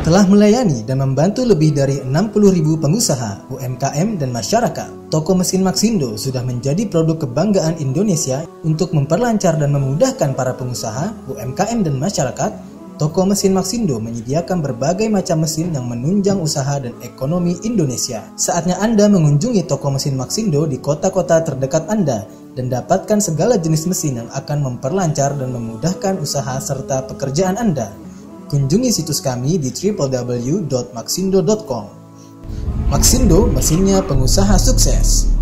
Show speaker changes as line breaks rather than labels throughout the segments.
Telah melayani dan membantu lebih dari 60.000 pengusaha, UMKM, dan masyarakat. Toko mesin Maxindo sudah menjadi produk kebanggaan Indonesia untuk memperlancar dan memudahkan para pengusaha, UMKM, dan masyarakat. Toko mesin Maxindo menyediakan berbagai macam mesin yang menunjang usaha dan ekonomi Indonesia. Saatnya Anda mengunjungi toko mesin Maxindo di kota-kota terdekat Anda dan dapatkan segala jenis mesin yang akan memperlancar dan memudahkan usaha serta pekerjaan Anda. Kunjungi situs kami di www.maxindo.com. Maxindo, mesinnya pengusaha sukses.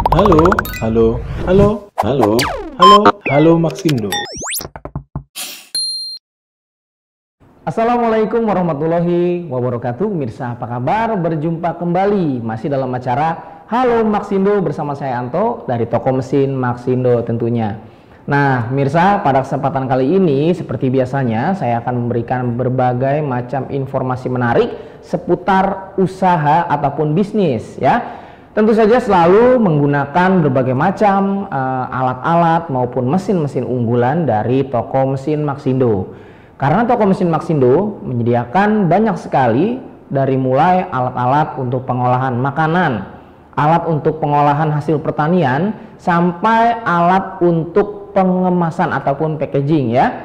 Halo Maxindo.
Assalamualaikum warahmatullahi wabarakatuh. Mirsa, apa kabar? Berjumpa kembali masih dalam acara Halo Maxindo bersama saya Anto dari toko mesin Maxindo tentunya. Nah, Mirsa, pada kesempatan kali ini seperti biasanya saya akan memberikan berbagai macam informasi menarik seputar usaha ataupun bisnis ya. Tentu saja selalu menggunakan berbagai macam alat-alat maupun mesin-mesin unggulan dari toko mesin Maxindo. Karena toko mesin Maxindo menyediakan banyak sekali dari mulai alat-alat untuk pengolahan makanan, alat untuk pengolahan hasil pertanian, sampai alat untuk pengemasan ataupun packaging ya.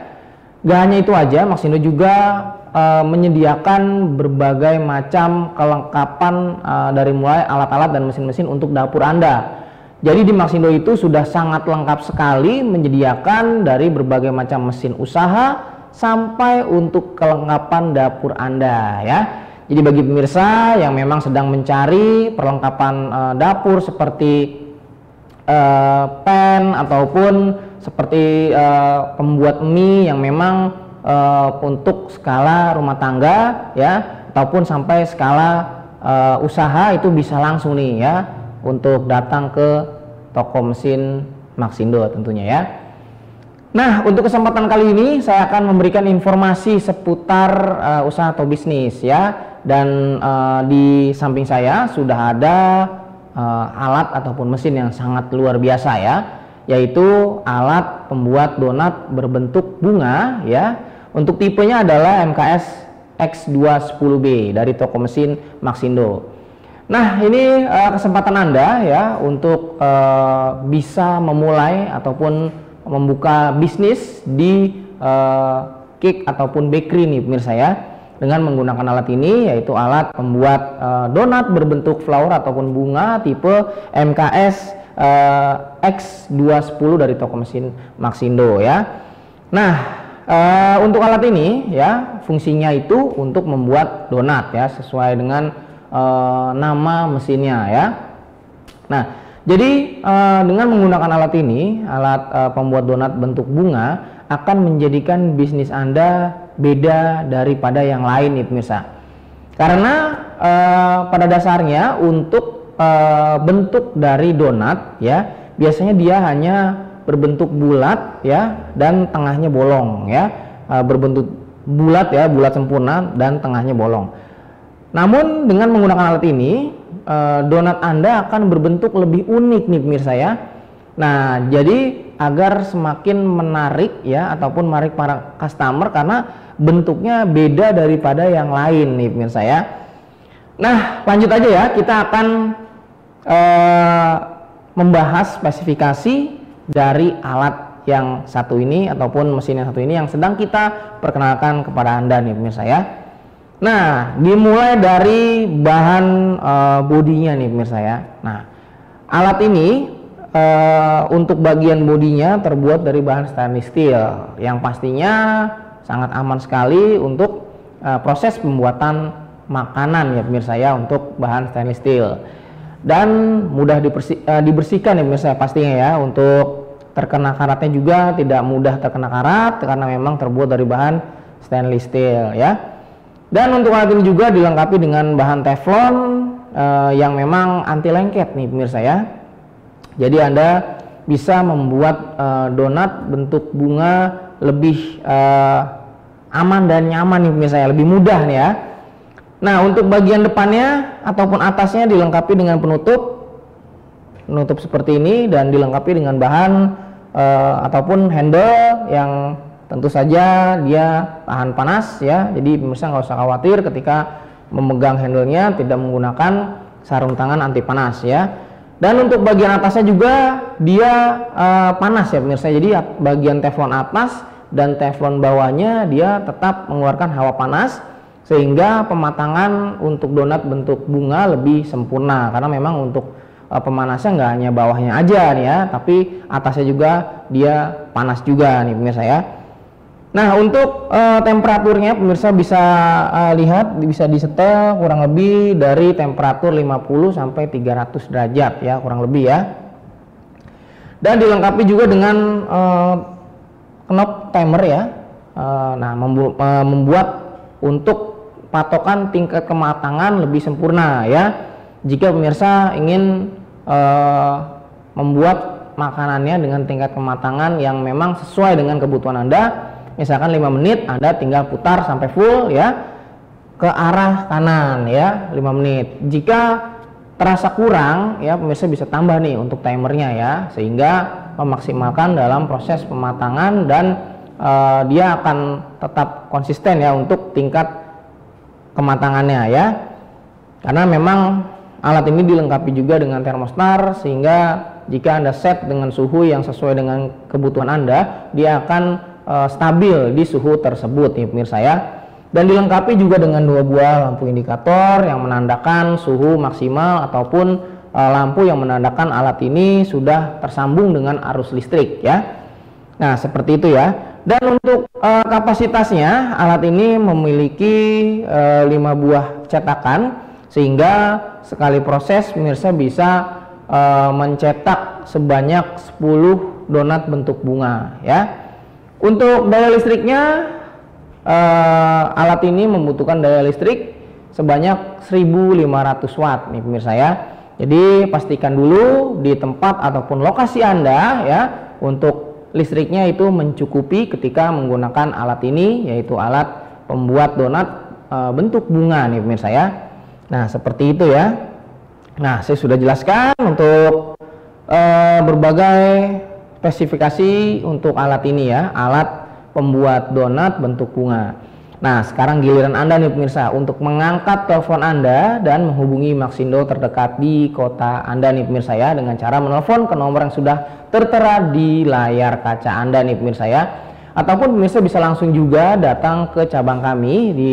Gak hanya itu aja, Maxindo juga menyediakan berbagai macam kelengkapan dari mulai alat-alat dan mesin-mesin untuk dapur Anda. Jadi di Maxindo itu sudah sangat lengkap sekali menyediakan dari berbagai macam mesin usaha sampai untuk kelengkapan dapur Anda ya. Jadi bagi pemirsa yang memang sedang mencari perlengkapan dapur seperti pan ataupun seperti pembuat mie yang memang untuk skala rumah tangga ya, ataupun sampai skala usaha, itu bisa langsung nih ya untuk datang ke toko mesin Maxindo tentunya ya. Nah, untuk kesempatan kali ini saya akan memberikan informasi seputar usaha atau bisnis ya. Dan di samping saya sudah ada alat ataupun mesin yang sangat luar biasa ya, yaitu alat pembuat donat berbentuk bunga ya. Untuk tipenya adalah MKS X210B dari toko mesin Maxindo. Nah, ini kesempatan Anda ya untuk bisa memulai ataupun membuka bisnis di cake ataupun bakery nih pemirsa ya, dengan menggunakan alat ini, yaitu alat pembuat donat berbentuk flower ataupun bunga tipe MKS X210 dari toko mesin Maxindo ya. Nah, untuk alat ini ya fungsinya itu untuk membuat donat ya, sesuai dengan nama mesinnya ya. Nah, jadi dengan menggunakan alat ini, alat pembuat donat bentuk bunga, akan menjadikan bisnis Anda beda daripada yang lain nih pemirsa. Karena pada dasarnya untuk bentuk dari donat ya, biasanya dia hanya berbentuk bulat ya, dan tengahnya bolong ya, berbentuk bulat ya, bulat sempurna dan tengahnya bolong. Namun dengan menggunakan alat ini, donat Anda akan berbentuk lebih unik nih pemirsa ya. Nah, jadi agar semakin menarik ya, ataupun menarik para customer karena bentuknya beda daripada yang lain nih pemirsa ya. Nah, lanjut aja ya, kita akan membahas spesifikasi dari alat yang satu ini ataupun mesin yang satu ini yang sedang kita perkenalkan kepada Anda nih pemirsa ya. Nah, dimulai dari bahan bodinya nih pemirsa ya. Nah, alat ini untuk bagian bodinya terbuat dari bahan stainless steel yang pastinya sangat aman sekali untuk proses pembuatan makanan ya pemirsa ya, untuk bahan stainless steel, dan mudah dibersihkan ya pemirsa pastinya ya. Untuk terkena karatnya juga tidak mudah terkena karat karena memang terbuat dari bahan stainless steel ya. Dan untuk alat ini juga dilengkapi dengan bahan teflon yang memang anti lengket nih pemirsa ya. Jadi Anda bisa membuat donat bentuk bunga lebih aman dan nyaman nih pemirsa ya, lebih mudah nih ya. Nah, untuk bagian depannya ataupun atasnya dilengkapi dengan penutup seperti ini dan dilengkapi dengan bahan ataupun handle yang tentu saja dia tahan panas ya. Jadi pemirsa nggak usah khawatir ketika memegang handlenya tidak menggunakan sarung tangan anti panas ya. Dan untuk bagian atasnya juga dia panas ya pemirsa. Jadi bagian teflon atas dan teflon bawahnya dia tetap mengeluarkan hawa panas sehingga pematangan untuk donat bentuk bunga lebih sempurna, karena memang untuk pemanasnya nggak hanya bawahnya aja nih ya, tapi atasnya juga dia panas juga nih pemirsa ya. Nah untuk temperaturnya pemirsa bisa lihat bisa disetel kurang lebih dari temperatur 50 sampai 300 derajat ya kurang lebih ya. Dan dilengkapi juga dengan knob timer ya. Nah membuat untuk patokan tingkat kematangan lebih sempurna ya. Jika pemirsa ingin membuat makanannya dengan tingkat kematangan yang memang sesuai dengan kebutuhan Anda, misalkan 5 menit Anda tinggal putar sampai full ya ke arah kanan ya 5 menit. Jika terasa kurang ya pemirsa bisa tambah nih untuk timernya ya, sehingga memaksimalkan dalam proses pematangan dan dia akan tetap konsisten ya untuk tingkat kematangannya ya. Karena memang alat ini dilengkapi juga dengan termostat, sehingga jika Anda set dengan suhu yang sesuai dengan kebutuhan Anda, dia akan stabil di suhu tersebut nih pemirsa ya. Dan dilengkapi juga dengan 2 buah lampu indikator yang menandakan suhu maksimal ataupun lampu yang menandakan alat ini sudah tersambung dengan arus listrik ya. Nah seperti itu ya. Dan untuk kapasitasnya alat ini memiliki 5 buah cetakan, sehingga sekali proses pemirsa bisa mencetak sebanyak 10 donat bentuk bunga ya. Untuk daya listriknya alat ini membutuhkan daya listrik sebanyak 1500 watt nih pemirsa ya. Jadi pastikan dulu di tempat ataupun lokasi Anda ya untuk listriknya itu mencukupi ketika menggunakan alat ini, yaitu alat pembuat donat bentuk bunga nih pemirsa ya. Nah seperti itu ya. Nah saya sudah jelaskan untuk berbagai spesifikasi untuk alat ini ya, alat pembuat donat bentuk bunga. Nah sekarang giliran Anda nih pemirsa untuk mengangkat telepon Anda dan menghubungi Maxindo terdekat di kota Anda nih pemirsa ya, dengan cara menelpon ke nomor yang sudah tertera di layar kaca Anda nih pemirsa ya. Ataupun pemirsa bisa langsung juga datang ke cabang kami di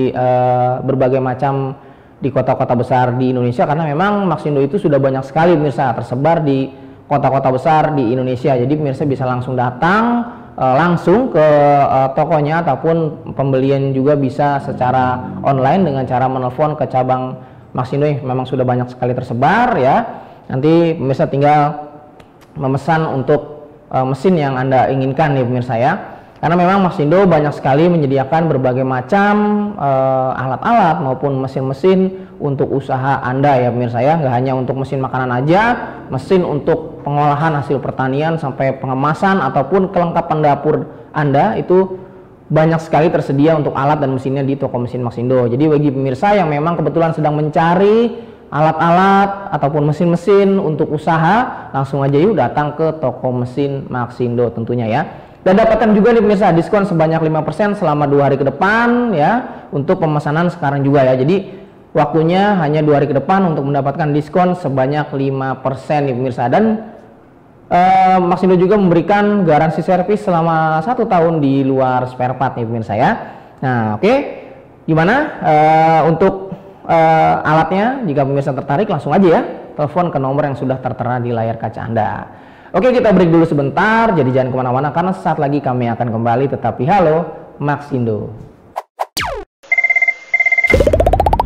berbagai macam di kota-kota besar di Indonesia, karena memang Maxindo itu sudah banyak sekali pemirsa tersebar di kota-kota besar di Indonesia. Jadi pemirsa bisa langsung datang langsung ke tokonya, ataupun pembelian juga bisa secara online dengan cara menelpon ke cabang Maxindo yang memang sudah banyak sekali tersebar ya. Nanti pemirsa tinggal memesan untuk mesin yang Anda inginkan nih pemirsa ya. Karena memang Maxindo banyak sekali menyediakan berbagai macam alat-alat maupun mesin-mesin untuk usaha Anda ya pemirsa ya. Nggak hanya untuk mesin makanan aja, mesin untuk pengolahan hasil pertanian sampai pengemasan ataupun kelengkapan dapur Anda itu banyak sekali tersedia untuk alat dan mesinnya di toko mesin Maxindo. Jadi bagi pemirsa yang memang kebetulan sedang mencari alat-alat ataupun mesin-mesin untuk usaha, langsung aja yuk datang ke toko mesin Maxindo tentunya ya. Dan dapatkan juga nih pemirsa diskon sebanyak 5% selama 2 hari ke depan ya, untuk pemesanan sekarang juga ya. Jadi waktunya hanya 2 hari ke depan untuk mendapatkan diskon sebanyak 5% nih pemirsa. Dan Maxindo juga memberikan garansi servis selama 1 tahun di luar spare part nih pemirsa ya. Nah oke, gimana untuk alatnya? Jika pemirsa tertarik langsung aja ya telepon ke nomor yang sudah tertera di layar kaca Anda. Oke, kita break dulu sebentar, jadi jangan kemana-mana karena saat lagi kami akan kembali, tetapi halo Maxindo.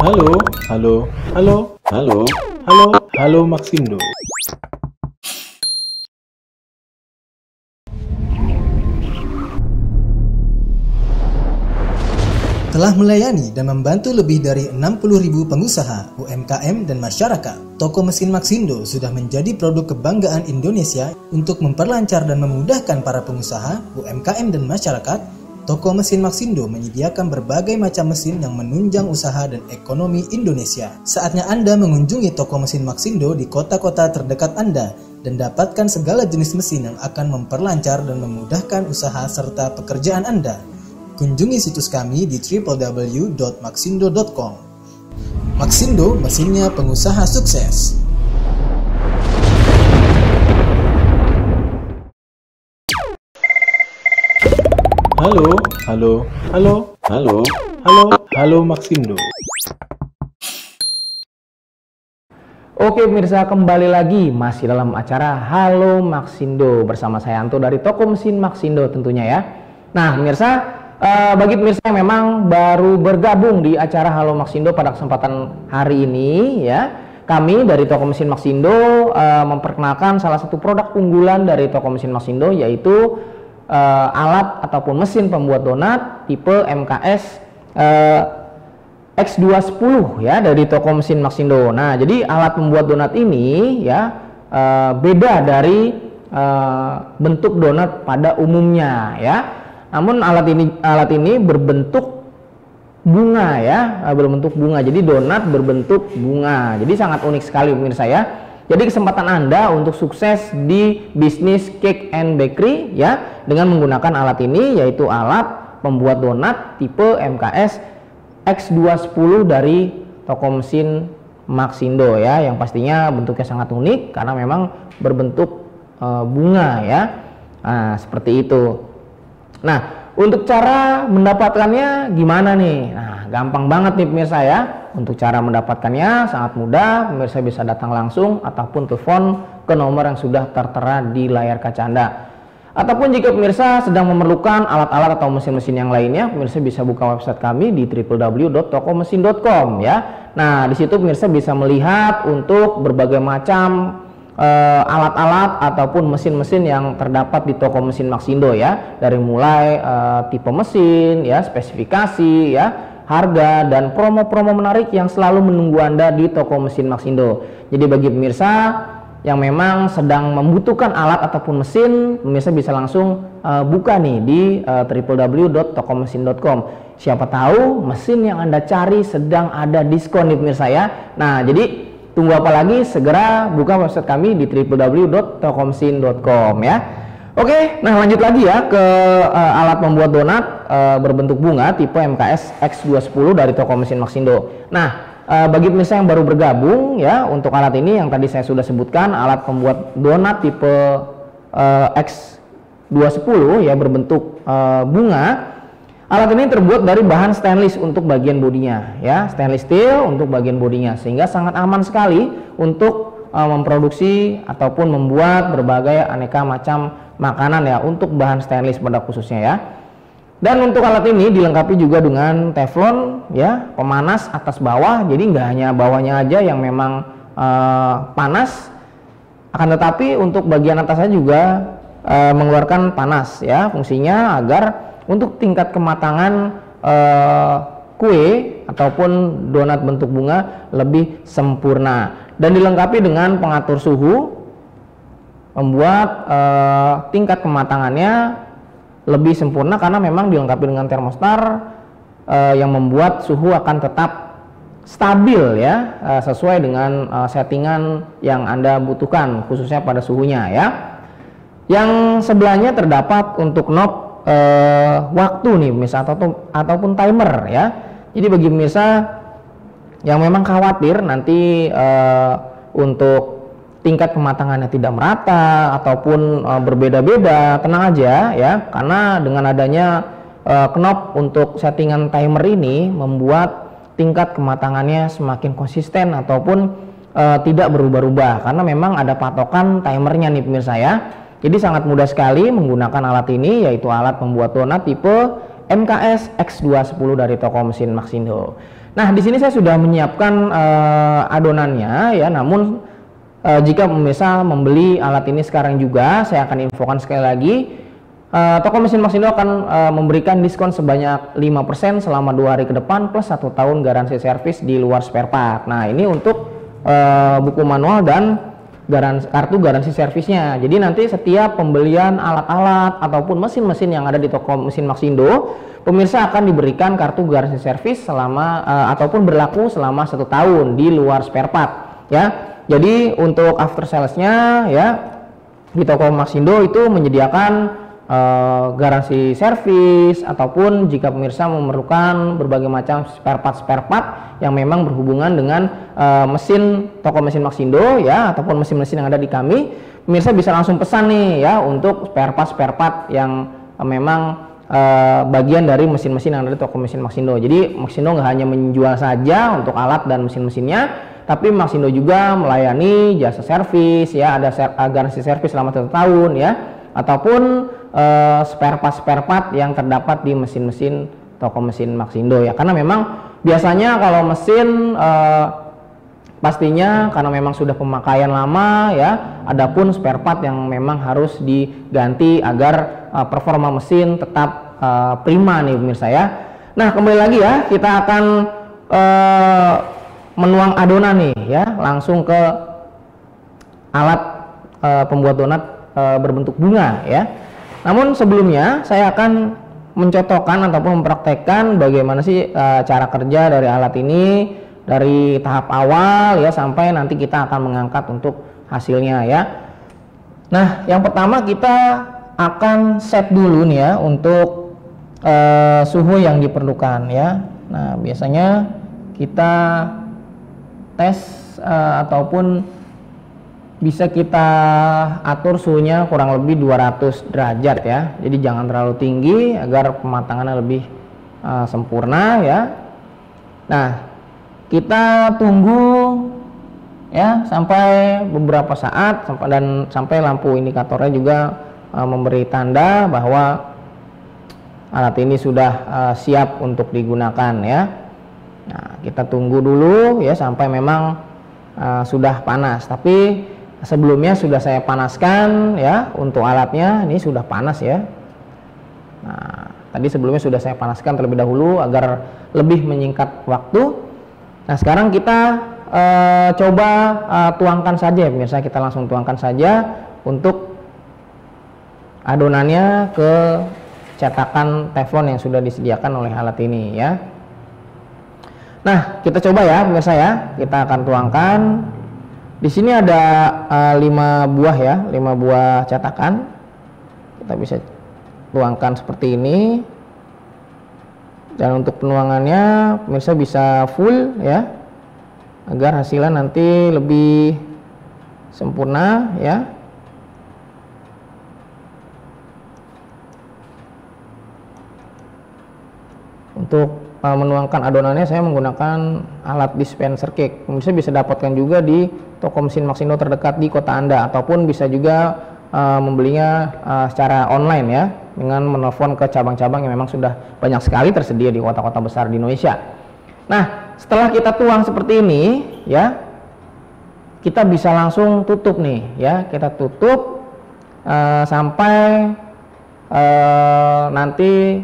Halo, halo, halo, halo, halo, halo Maxindo. Telah melayani dan membantu lebih dari 60.000 pengusaha, UMKM, dan masyarakat. Toko mesin Maxindo sudah menjadi produk kebanggaan Indonesia untuk memperlancar dan memudahkan para pengusaha, UMKM, dan masyarakat Toko Mesin Maxindo menyediakan berbagai macam mesin yang menunjang usaha dan ekonomi Indonesia. Saatnya Anda mengunjungi Toko Mesin Maxindo di kota-kota terdekat Anda dan dapatkan segala jenis mesin yang akan memperlancar dan memudahkan usaha serta pekerjaan Anda. Kunjungi situs kami di www.maxindo.com. Maxindo, mesinnya pengusaha sukses.
Halo, halo, halo, halo, halo, halo Maxindo.
Oke pemirsa, kembali lagi masih dalam acara Halo Maxindo bersama saya Anto dari Toko Mesin Maxindo tentunya ya. Nah pemirsa, bagi pemirsa yang memang baru bergabung di acara Halo Maxindo pada kesempatan hari ini ya, kami dari Toko Mesin Maxindo memperkenalkan salah satu produk unggulan dari Toko Mesin Maxindo, yaitu alat ataupun mesin pembuat donat tipe MKS X210 ya dari Toko Mesin Maxindo. Nah, jadi alat pembuat donat ini ya beda dari bentuk donat pada umumnya ya. Namun alat ini berbentuk bunga ya, berbentuk bunga. Jadi donat berbentuk bunga. Jadi sangat unik sekali pemirsa ya. Jadi kesempatan Anda untuk sukses di bisnis cake and bakery ya dengan menggunakan alat ini, yaitu alat pembuat donat tipe MKS X210 dari Toko Mesin Maxindo ya, yang pastinya bentuknya sangat unik karena memang berbentuk bunga ya. Nah, seperti itu. Nah, untuk cara mendapatkannya gimana nih? Nah, gampang banget nih pemirsa ya. Untuk cara mendapatkannya sangat mudah, pemirsa bisa datang langsung ataupun telepon ke nomor yang sudah tertera di layar kaca Anda. Ataupun jika pemirsa sedang memerlukan alat-alat atau mesin-mesin yang lainnya, pemirsa bisa buka website kami di www.tokomesin.com ya. Nah, di situ pemirsa bisa melihat untuk berbagai macam alat-alat ataupun mesin-mesin yang terdapat di Toko Mesin Maxindo ya, dari mulai tipe mesin ya, spesifikasi ya, harga dan promo-promo menarik yang selalu menunggu Anda di Toko Mesin Maxindo. Jadi bagi pemirsa yang memang sedang membutuhkan alat ataupun mesin, pemirsa bisa langsung buka nih di www.tokomesin.com. Siapa tahu mesin yang Anda cari sedang ada diskon nih pemirsa ya. Nah, jadi tunggu apa lagi, segera buka website kami di www.tokomesin.com ya. Oke, nah lanjut lagi ya ke alat pembuat donat berbentuk bunga tipe MKS X210 dari Toko Mesin Maxindo. Nah, bagi pemirsa yang baru bergabung ya, untuk alat ini yang tadi saya sudah sebutkan, alat pembuat donat tipe X210 ya, berbentuk bunga. Alat ini terbuat dari bahan stainless untuk bagian bodinya ya, stainless steel untuk bagian bodinya, sehingga sangat aman sekali untuk memproduksi ataupun membuat berbagai aneka macam makanan ya, untuk bahan stainless pada khususnya ya. Dan untuk alat ini dilengkapi juga dengan teflon ya, pemanas atas bawah. Jadi nggak hanya bawahnya aja yang memang panas, akan tetapi untuk bagian atasnya juga mengeluarkan panas ya. Fungsinya agar untuk tingkat kematangan kue ataupun donat bentuk bunga lebih sempurna, dan dilengkapi dengan pengatur suhu, membuat tingkat kematangannya lebih sempurna karena memang dilengkapi dengan termostat yang membuat suhu akan tetap stabil ya, sesuai dengan settingan yang Anda butuhkan khususnya pada suhunya ya. Yang sebelahnya terdapat untuk knob waktu nih pemirsa ataupun timer ya. Jadi bagi pemirsa yang memang khawatir nanti untuk tingkat kematangannya tidak merata ataupun berbeda-beda, tenang aja ya, karena dengan adanya knob untuk settingan timer ini membuat tingkat kematangannya semakin konsisten ataupun tidak berubah-ubah, karena memang ada patokan timernya nih pemirsa ya. Jadi sangat mudah sekali menggunakan alat ini, yaitu alat pembuat donat tipe MKS X210 dari Toko Mesin Maxindo. Nah, di sini saya sudah menyiapkan adonannya ya, namun jika pemirsa membeli alat ini sekarang juga, saya akan infokan sekali lagi, Toko Mesin Maxindo akan memberikan diskon sebanyak 5% selama 2 hari ke depan plus 1 tahun garansi servis di luar spare part. Nah, ini untuk buku manual dan kartu garansi servisnya. Jadi nanti setiap pembelian alat-alat ataupun mesin-mesin yang ada di toko mesin Maxindo, pemirsa akan diberikan kartu garansi servis selama ataupun berlaku selama 1 tahun di luar spare part ya. Jadi untuk after salesnya ya di toko Maxindo itu menyediakan garansi servis ataupun jika pemirsa memerlukan berbagai macam spare part yang memang berhubungan dengan mesin toko mesin Maxindo ya ataupun mesin-mesin yang ada di kami, pemirsa bisa langsung pesan nih ya untuk spare part yang memang bagian dari mesin-mesin yang ada di toko mesin Maxindo. Jadi Maxindo nggak hanya menjual saja untuk alat dan mesin-mesinnya, tapi Maxindo juga melayani jasa servis ya, ada garansi servis selama 1 tahun ya, ataupun spare part yang terdapat di mesin-mesin toko mesin Maxindo ya. Karena memang biasanya kalau mesin pastinya karena memang sudah pemakaian lama ya, adapun spare part yang memang harus diganti agar performa mesin tetap prima nih pemirsa ya. Nah kembali lagi ya, kita akan menuang adonan nih ya, langsung ke alat pembuat donat berbentuk bunga ya. Namun sebelumnya saya akan mencotokkan ataupun mempraktekkan bagaimana sih cara kerja dari alat ini dari tahap awal ya sampai nanti kita akan mengangkat untuk hasilnya ya. Nah yang pertama kita akan set dulu nih ya untuk suhu yang diperlukan ya. Nah biasanya kita tes ataupun bisa kita atur suhunya kurang lebih 200 derajat ya. Jadi jangan terlalu tinggi agar pematangannya lebih sempurna ya. Nah, kita tunggu ya sampai beberapa saat dan sampai lampu indikatornya juga memberi tanda bahwa alat ini sudah siap untuk digunakan ya. Nah, kita tunggu dulu ya sampai memang sudah panas. Tapi sebelumnya sudah saya panaskan ya untuk alatnya, ini sudah panas ya. Nah, tadi sebelumnya sudah saya panaskan terlebih dahulu agar lebih menyingkat waktu. Nah, sekarang kita coba tuangkan saja ya pemirsa, kita langsung tuangkan saja untuk adonannya ke cetakan teflon yang sudah disediakan oleh alat ini ya. Nah, kita coba ya pemirsa ya, kita akan tuangkan. Di sini ada 5 buah ya, 5 buah cetakan. Kita bisa tuangkan seperti ini. Dan untuk penuangannya pemirsa bisa full ya, agar hasilnya nanti lebih sempurna ya. Untuk menuangkan adonannya saya menggunakan alat dispenser cake. Pemirsa bisa dapatkan juga di toko mesin Maxindo terdekat di kota Anda, ataupun bisa juga membelinya secara online ya, dengan menelpon ke cabang-cabang yang memang sudah banyak sekali tersedia di kota-kota besar di Indonesia. Nah, setelah kita tuang seperti ini ya, kita bisa langsung tutup nih ya, kita tutup sampai nanti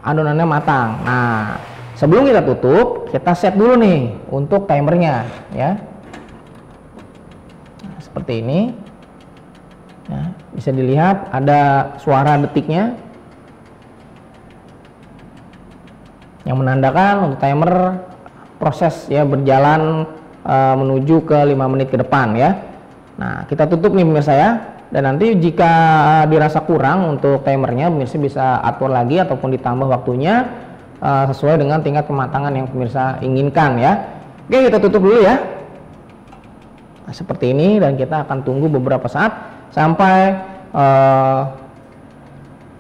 adonannya matang. Nah, sebelum kita tutup, kita set dulu nih untuk timernya ya. Nah, seperti ini. Ya, bisa dilihat ada suara detiknya yang menandakan untuk timer proses ya berjalan menuju ke 5 menit ke depan ya. Nah, kita tutup nih pemirsa ya. Dan nanti jika dirasa kurang untuk timernya, pemirsa bisa atur lagi ataupun ditambah waktunya sesuai dengan tingkat kematangan yang pemirsa inginkan ya. Oke, kita tutup dulu ya. Nah, seperti ini, dan kita akan tunggu beberapa saat sampai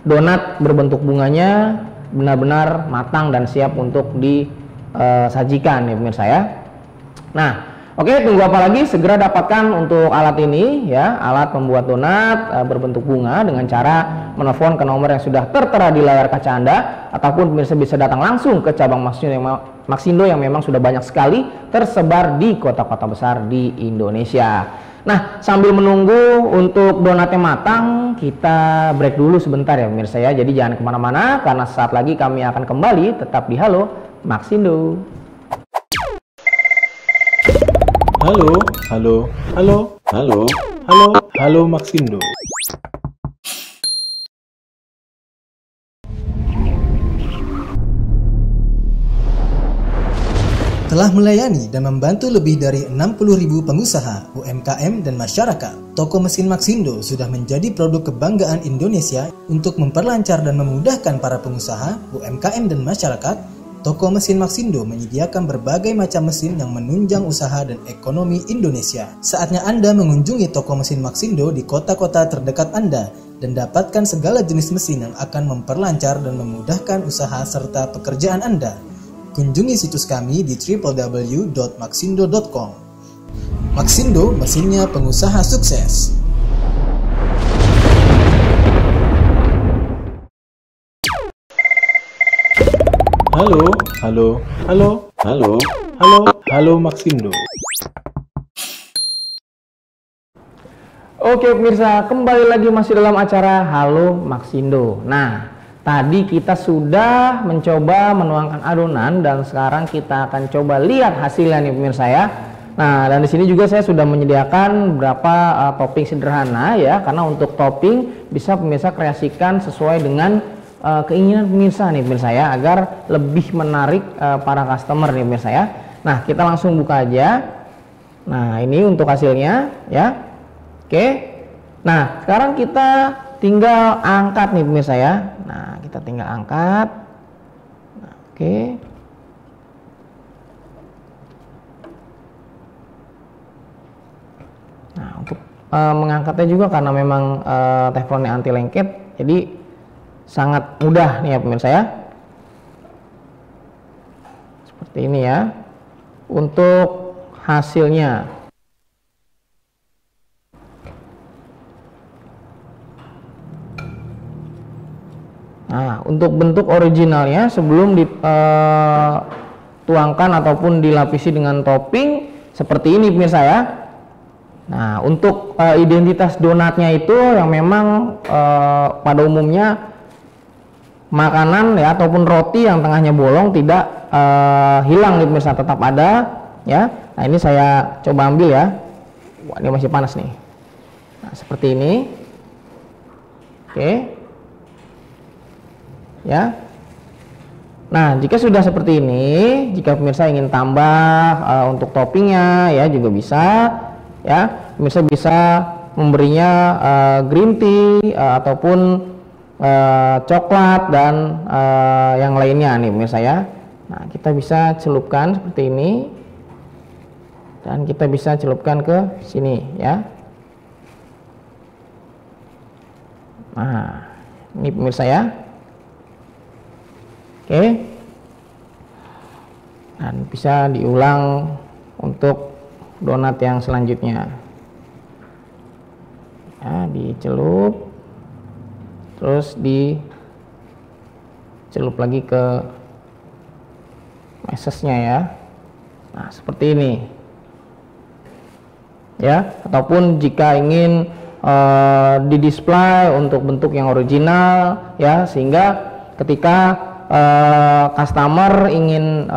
donat berbentuk bunganya benar-benar matang dan siap untuk disajikan ya pemirsa ya. Nah, oke, tunggu apa lagi? Segera dapatkan untuk alat ini ya, alat pembuat donat berbentuk bunga dengan cara menelpon ke nomor yang sudah tertera di layar kaca Anda, ataupun pemirsa bisa datang langsung ke cabang Maxindo yang memang sudah banyak sekali tersebar di kota-kota besar di Indonesia. Nah, sambil menunggu untuk donatnya matang, kita break dulu sebentar ya pemirsa ya. Jadi jangan kemana-mana, karena saat lagi kami akan kembali tetap di Halo Maxindo.
Halo, halo, halo, Halo, halo, halo Maxindo.
Telah melayani dan membantu lebih dari 60.000 pengusaha, UMKM, dan masyarakat. Toko mesin Maxindo sudah menjadi produk kebanggaan Indonesia untuk memperlancar dan memudahkan para pengusaha, UMKM, dan masyarakat. Toko mesin Maxindo menyediakan berbagai macam mesin yang menunjang usaha dan ekonomi Indonesia. Saatnya Anda mengunjungi toko mesin Maxindo di kota-kota terdekat Anda dan dapatkan segala jenis mesin yang akan memperlancar dan memudahkan usaha serta pekerjaan Anda. Kunjungi situs kami di www.maxindo.com. Maxindo, mesinnya pengusaha sukses.
Halo, halo, halo, halo, halo, halo Maxindo.
Oke pemirsa, kembali lagi masih dalam acara Halo Maxindo. Nah, tadi kita sudah mencoba menuangkan adonan dan sekarang kita akan coba lihat hasilnya nih pemirsa ya. Nah, dan di sini juga saya sudah menyediakan beberapa topping sederhana ya, karena untuk topping bisa pemirsa kreasikan sesuai dengan keinginan pemirsa nih pemirsa ya, agar lebih menarik para customer nih pemirsa ya. Nah, kita langsung buka aja. Nah, ini untuk hasilnya ya. Oke. Nah, sekarang kita tinggal angkat nih pemirsa ya. Nah, kita tinggal angkat. Nah, oke. Nah, untuk mengangkatnya juga karena memang teflonnya anti lengket, jadi sangat mudah nih ya pemirsa ya. Seperti ini ya. Untuk hasilnya. Nah, untuk bentuk originalnya sebelum dituangkan ataupun dilapisi dengan topping seperti ini pemirsa ya. Nah, untuk identitas donatnya itu yang memang pada umumnya makanan ya ataupun roti yang tengahnya bolong tidak hilang nih pemirsa, tetap ada ya. Nah, ini saya coba ambil ya. Wah, ini masih panas nih. Nah, seperti ini. Oke. Ya. Nah, jika sudah seperti ini, jika pemirsa ingin tambah untuk toppingnya ya juga bisa ya. Pemirsa bisa memberinya green tea ataupun coklat dan yang lainnya nih pemirsa ya. Nah, kita bisa celupkan seperti ini dan kita bisa celupkan ke sini ya. Nah, ini pemirsa ya. Oke. Dan bisa diulang untuk donat yang selanjutnya. Ya, dicelup. Terus dicelup lagi ke mesesnya ya. Nah, seperti ini. Ya, ataupun jika ingin didisplay untuk bentuk yang original ya, sehingga ketika customer ingin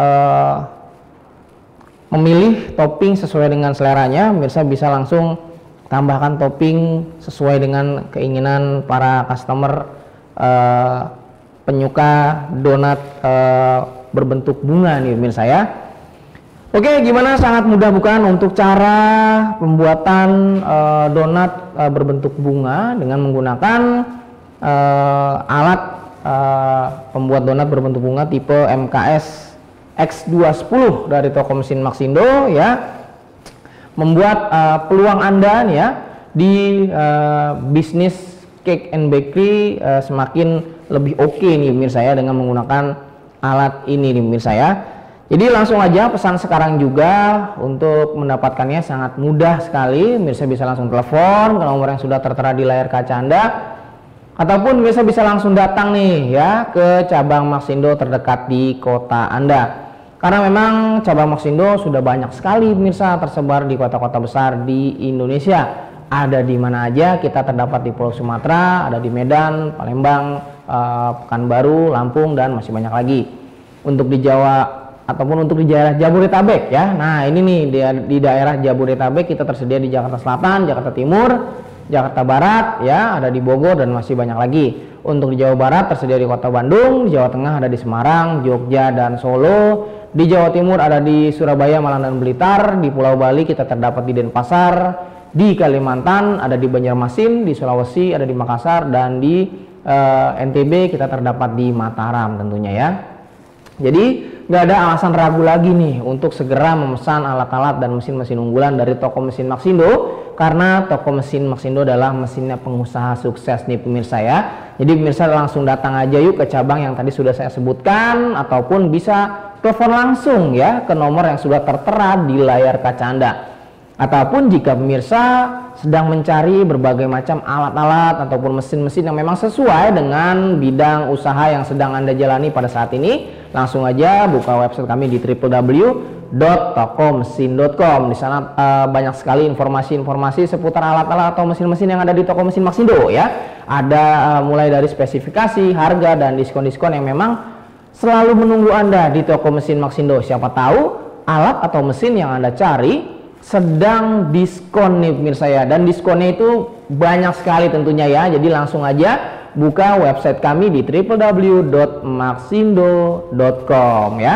memilih topping sesuai dengan seleranya, pemirsa bisa langsung tambahkan topping sesuai dengan keinginan para customer penyuka donat berbentuk bunga nih pemirsa ya. Oke, gimana, sangat mudah bukan untuk cara pembuatan donat berbentuk bunga dengan menggunakan alat pembuat donat berbentuk bunga tipe MKS X210 dari toko mesin Maxindo ya. Membuat peluang Anda nih ya di bisnis cake and bakery semakin lebih oke nih pemirsa ya, dengan menggunakan alat ini nih pemirsa ya. Jadi langsung aja pesan sekarang juga, untuk mendapatkannya sangat mudah sekali. Pemirsa bisa langsung telepon ke nomor yang sudah tertera di layar kaca Anda, ataupun bisa langsung datang nih ya ke cabang Maxindo terdekat di kota Anda. Karena memang cabang Maxindo sudah banyak sekali pemirsa tersebar di kota-kota besar di Indonesia. Ada di mana aja, kita terdapat di Pulau Sumatera, ada di Medan, Palembang, Pekanbaru, Lampung, dan masih banyak lagi. Untuk di Jawa ataupun untuk di daerah Jabodetabek ya. Nah, ini nih di daerah Jabodetabek kita tersedia di Jakarta Selatan, Jakarta Timur, Jakarta Barat ya, ada di Bogor dan masih banyak lagi. Untuk di Jawa Barat tersedia di Kota Bandung, di Jawa Tengah ada di Semarang, Jogja dan Solo. Di Jawa Timur ada di Surabaya, Malang dan Blitar. Di Pulau Bali kita terdapat di Denpasar. Di Kalimantan ada di Banjarmasin, di Sulawesi ada di Makassar, dan di NTB kita terdapat di Mataram tentunya ya. Jadi nggak ada alasan ragu lagi nih untuk segera memesan alat-alat dan mesin-mesin unggulan dari toko mesin Maxindo, karena toko mesin Maxindo adalah mesinnya pengusaha sukses nih pemirsa ya. Jadi pemirsa langsung datang aja yuk ke cabang yang tadi sudah saya sebutkan, ataupun bisa telepon langsung ya ke nomor yang sudah tertera di layar kaca Anda. Ataupun jika pemirsa sedang mencari berbagai macam alat-alat ataupun mesin-mesin yang memang sesuai dengan bidang usaha yang sedang Anda jalani pada saat ini, langsung aja buka website kami di www.tokomesin.com. Di sana banyak sekali informasi-informasi seputar alat-alat atau mesin-mesin yang ada di toko mesin Maxindo ya. Ada mulai dari spesifikasi, harga, dan diskon-diskon yang memang selalu menunggu Anda di toko mesin Maxindo. Siapa tahu alat atau mesin yang Anda cari sedang diskon nih pemirsa ya, dan diskonnya itu banyak sekali tentunya ya. Jadi langsung aja buka website kami di www.maxindo.com ya,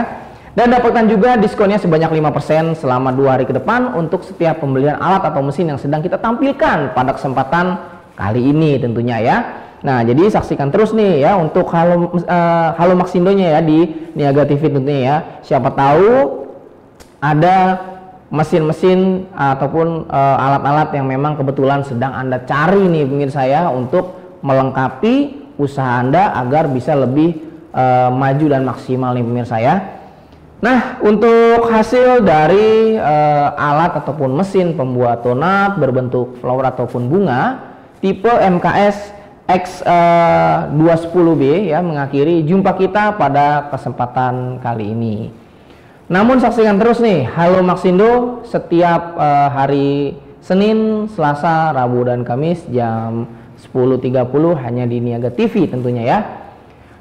dan dapatkan juga diskonnya sebanyak 5% selama 2 hari ke depan untuk setiap pembelian alat atau mesin yang sedang kita tampilkan pada kesempatan kali ini tentunya ya. Nah, jadi saksikan terus nih ya untuk Halo Maxindonya ya di Niaga TV tentunya ya. Siapa tahu ada mesin-mesin ataupun alat-alat yang memang kebetulan sedang Anda cari nih pemirsa ya, untuk melengkapi usaha Anda agar bisa lebih maju dan maksimal nih pemirsa ya. Nah, untuk hasil dari alat ataupun mesin pembuat donat berbentuk flower ataupun bunga tipe MKS X210B ya mengakhiri jumpa kita pada kesempatan kali ini. Namun saksikan terus nih Halo Maxindo setiap hari Senin, Selasa, Rabu, dan Kamis jam 10.30 hanya di Niaga TV tentunya ya.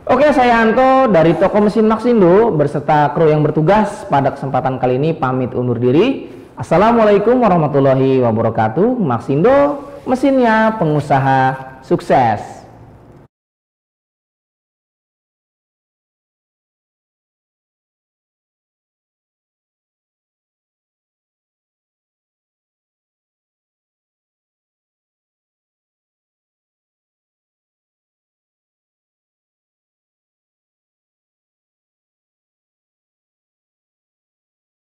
Oke, saya Anto dari toko mesin Maxindo beserta kru yang bertugas pada kesempatan kali ini pamit undur diri. Assalamualaikum warahmatullahi wabarakatuh. Maxindo, mesinnya pengusaha sukses.